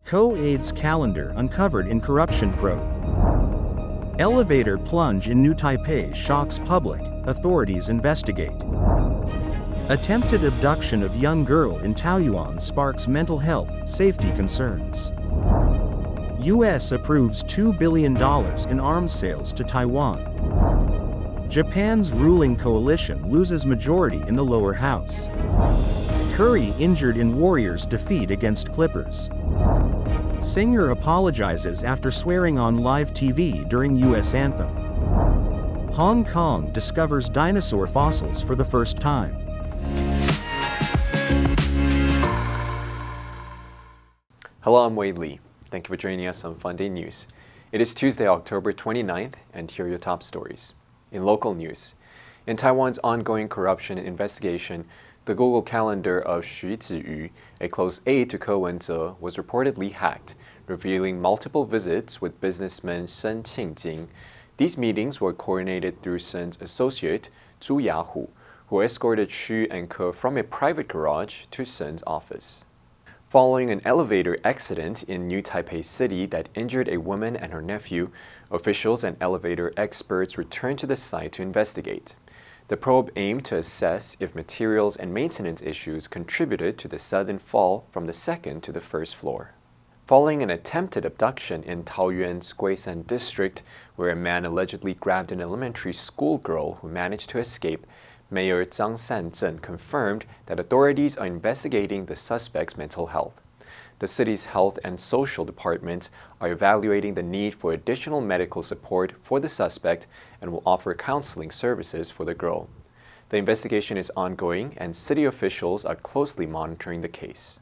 Co-Aide's calendar uncovered in corruption probe. Elevator plunge in New Taipei shocks public, authorities investigate. Attempted abduction of young girl in Taoyuan sparks mental health, safety concerns. US approves $2 billion in arms sales to Taiwan. Japan's ruling coalition loses majority in the lower house. Curry injured in Warriors' defeat against Clippers. Singer apologizes after swearing on live TV during US Anthem. Hong Kong discovers dinosaur fossils for the first time. Hello, I'm Wei Li. Thank you for joining us on Funday News. It is Tuesday, October 29th, and here are your top stories. In local news, in Taiwan's ongoing corruption investigation, the Google Calendar of Xu Ziyu, a close aide to柯文哲, was reportedly hacked, revealing multiple visits with businessman Shen Qingjing. These meetings were coordinated through Shen's associate, Zhu Yahu, who escorted Xu and Ke from a private garage to Shen's office. Following an elevator accident in New Taipei City that injured a woman and her nephew, officials and elevator experts returned to the site to investigate. The probe aimed to assess if materials and maintenance issues contributed to the sudden fall from the second to the first floor. Following an attempted abduction in Taoyuan's Guishan district, where a man allegedly grabbed an elementary school girl who managed to escape, Mayor Zhang Sanzhen confirmed that authorities are investigating the suspect's mental health. The city's health and social departments are evaluating the need for additional medical support for the suspect and will offer counseling services for the girl. The investigation is ongoing and city officials are closely monitoring the case.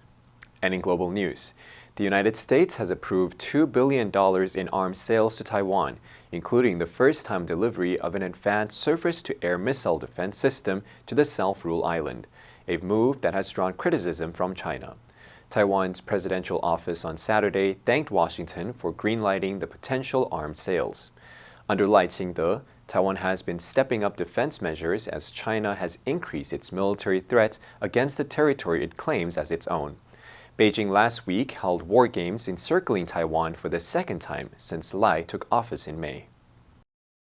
And in global news, the United States has approved $2 billion in arms sales to Taiwan, including the first-time delivery of an advanced surface-to-air missile defense system to the self-rule island, a move that has drawn criticism from China. Taiwan's presidential office on Saturday thanked Washington for greenlighting the potential arms sales. Under Lai Ching-te, Taiwan has been stepping up defense measures as China has increased its military threat against the territory it claims as its own. Beijing last week held war games encircling Taiwan for the second time since Lai took office in May.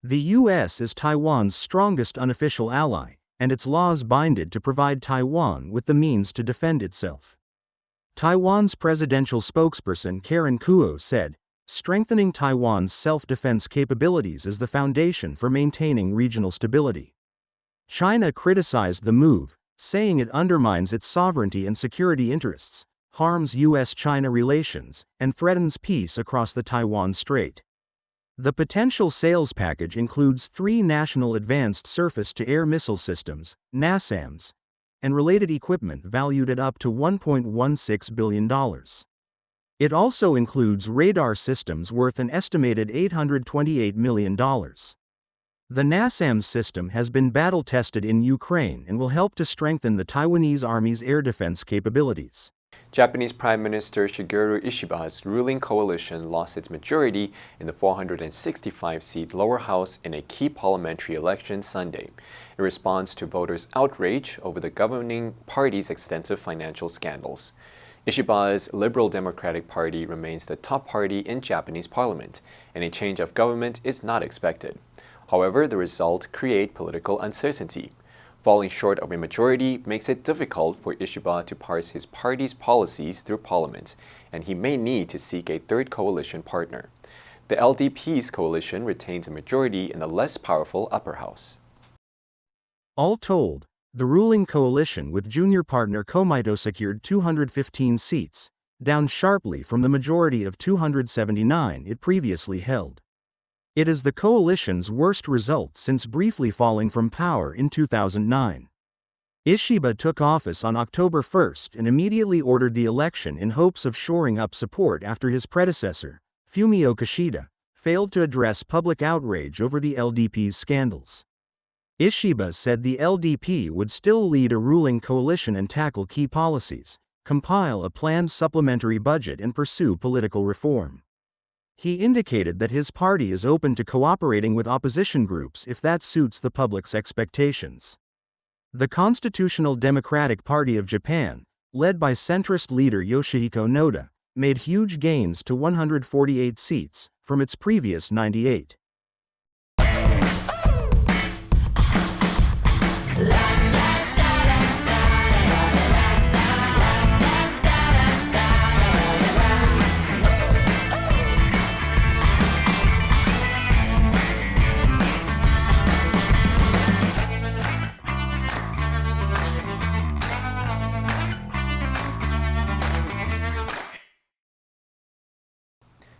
The U.S. is Taiwan's strongest unofficial ally, and its laws bind it to provide Taiwan with the means to defend itself. Taiwan's presidential spokesperson Karen Kuo said, "Strengthening Taiwan's self-defense capabilities is the foundation for maintaining regional stability." China criticized the move, saying it undermines its sovereignty and security interests, harms U.S.-China relations, and threatens peace across the Taiwan Strait. The potential sales package includes 3 national advanced surface-to-air missile systems, NASAMS, and related equipment valued at up to $1.16 billion. It also includes radar systems worth an estimated $828 million. The NASAMS system has been battle-tested in Ukraine and will help to strengthen the Taiwanese Army's air defense capabilities. Japanese Prime Minister Shigeru Ishiba's ruling coalition lost its majority in the 465-seat lower house in a key parliamentary election Sunday, in response to voters' outrage over the governing party's extensive financial scandals. Ishiba's Liberal Democratic Party remains the top party in Japanese parliament, and a change of government is not expected. However, the result creates political uncertainty. Falling short of a majority makes it difficult for Ishiba to parse his party's policies through parliament, and he may need to seek a third coalition partner. The LDP's coalition retains a majority in the less powerful upper house. All told, the ruling coalition with junior partner Komeito secured 215 seats, down sharply from the majority of 279 it previously held. It is the coalition's worst result since briefly falling from power in 2009. Ishiba took office on October 1 and immediately ordered the election in hopes of shoring up support after his predecessor, Fumio Kishida, failed to address public outrage over the LDP's scandals. Ishiba said the LDP would still lead a ruling coalition and tackle key policies, compile a planned supplementary budget and pursue political reform. He indicated that his party is open to cooperating with opposition groups if that suits the public's expectations. The Constitutional Democratic Party of Japan, led by centrist leader Yoshihiko Noda, made huge gains to 148 seats, from its previous 98.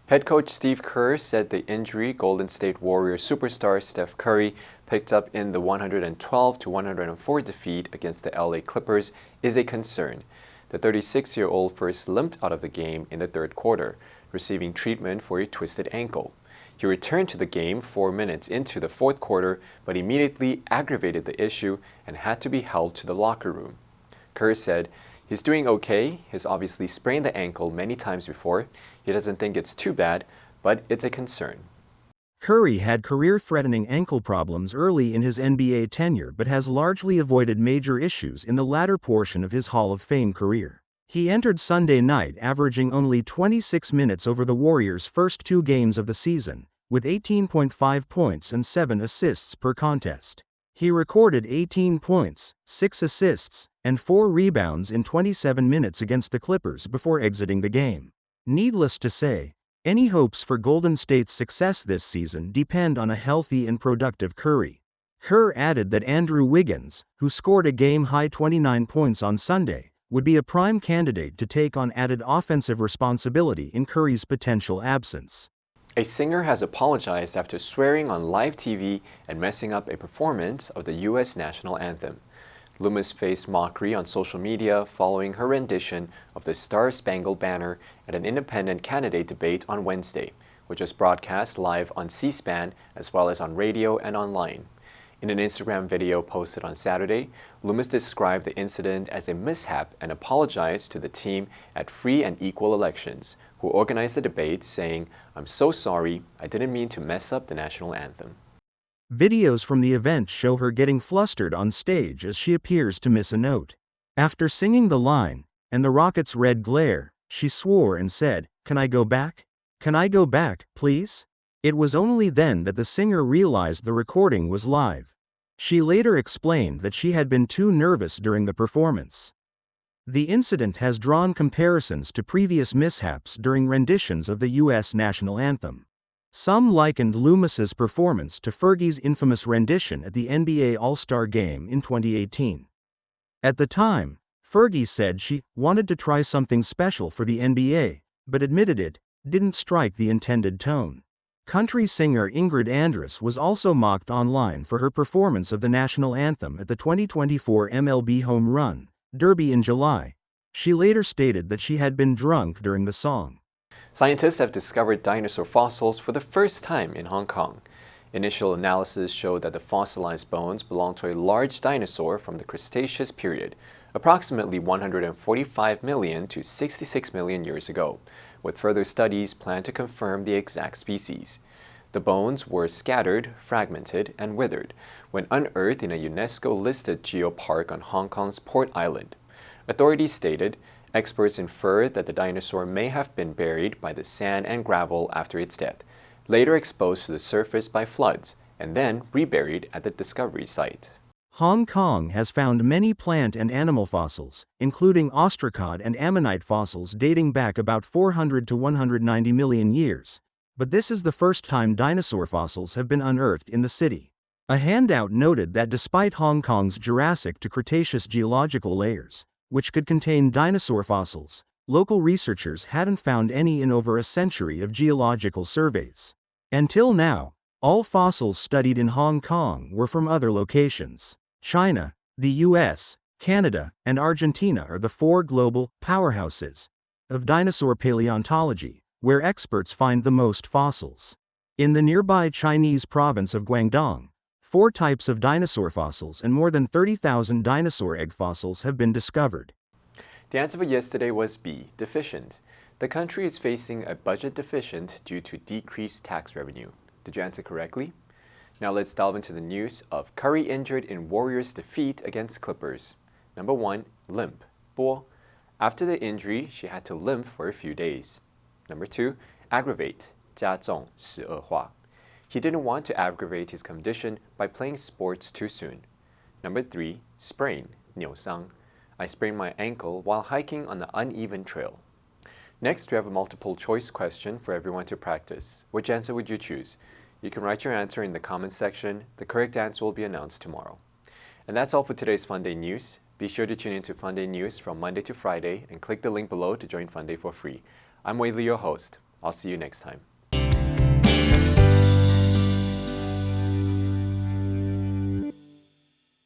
Head coach Steve Kerr said the injury Golden State Warriors superstar Steph Curry picked up in the 112-104 defeat against the LA Clippers is a concern. The 36-year-old first limped out of the game in the third quarter, receiving treatment for a twisted ankle. He returned to the game 4 minutes into the fourth quarter, but immediately aggravated the issue and had to be held to the locker room. Kerr said, "He's doing okay. He's obviously sprained the ankle many times before. He doesn't think it's too bad, but it's a concern." Curry had career-threatening ankle problems early in his NBA tenure but has largely avoided major issues in the latter portion of his Hall of Fame career. He entered Sunday night averaging only 26 minutes over the Warriors' first 2 games of the season, with 18.5 points and 7 assists per contest. He recorded 18 points, 6 assists, and 4 rebounds in 27 minutes against the Clippers before exiting the game. Needless to say, any hopes for Golden State's success this season depend on a healthy and productive Curry. Kerr added that Andrew Wiggins, who scored a game-high 29 points on Sunday, would be a prime candidate to take on added offensive responsibility in Curry's potential absence. A singer has apologized after swearing on live TV and messing up a performance of the US National Anthem. Loomis faced mockery on social media following her rendition of the Star-Spangled Banner at an independent candidate debate on Wednesday, which was broadcast live on C-SPAN as well as on radio and online. In an Instagram video posted on Saturday, Loomis described the incident as a mishap and apologized to the team at Free and Equal Elections, who organized the debate, saying, "I'm so sorry, I didn't mean to mess up the national anthem." Videos from the event show her getting flustered on stage as she appears to miss a note. After singing the line, "and the rocket's red glare," she swore and said, "Can I go back? Can I go back, please?" It was only then that the singer realized the recording was live. She later explained that she had been too nervous during the performance. The incident has drawn comparisons to previous mishaps during renditions of the US national anthem. Some likened Loomis's performance to Fergie's infamous rendition at the NBA All-Star Game in 2018. At the time, Fergie said she wanted to try something special for the NBA, but admitted it didn't strike the intended tone. Country singer Ingrid Andress was also mocked online for her performance of the national anthem at the 2024 MLB Home Run Derby in July. She later stated that she had been drunk during the song. Scientists have discovered dinosaur fossils for the first time in Hong Kong. Initial analysis showed that the fossilized bones belong to a large dinosaur from the Cretaceous period, approximately 145 million to 66 million years ago, with further studies planned to confirm the exact species. The bones were scattered, fragmented, and withered when unearthed in a UNESCO-listed geopark on Hong Kong's Port Island. Authorities stated experts inferred that the dinosaur may have been buried by the sand and gravel after its death, later exposed to the surface by floods, and then reburied at the discovery site. Hong Kong has found many plant and animal fossils, including ostracod and ammonite fossils dating back about 400 to 190 million years. But this is the first time dinosaur fossils have been unearthed in the city. A handout noted that despite Hong Kong's Jurassic to Cretaceous geological layers, which could contain dinosaur fossils, local researchers hadn't found any in over a century of geological surveys. Until now, all fossils studied in Hong Kong were from other locations. China, the US, Canada, and Argentina are the 4 global powerhouses of dinosaur paleontology, where experts find the most fossils. In the nearby Chinese province of Guangdong, 4 types of dinosaur fossils and more than 30,000 dinosaur egg fossils have been discovered. The answer for yesterday was B, deficient. The country is facing a budget deficit due to decreased tax revenue. Did you answer correctly? Now let's delve into the news of Curry injured in Warriors' defeat against Clippers. Number 1, limp, 波. After the injury, she had to limp for a few days. Number 2, aggravate, 加重使恶化. He didn't want to aggravate his condition by playing sports too soon. Number 3, sprain, 扭伤. I sprained my ankle while hiking on an uneven trail. Next, we have a multiple choice question for everyone to practice. Which answer would you choose? You can write your answer in the comments section. The correct answer will be announced tomorrow. And that's all for today's Funday News. Be sure to tune in to Funday News from Monday to Friday and click the link below to join Funday for free. I'm Wei Li, your host. I'll see you next time.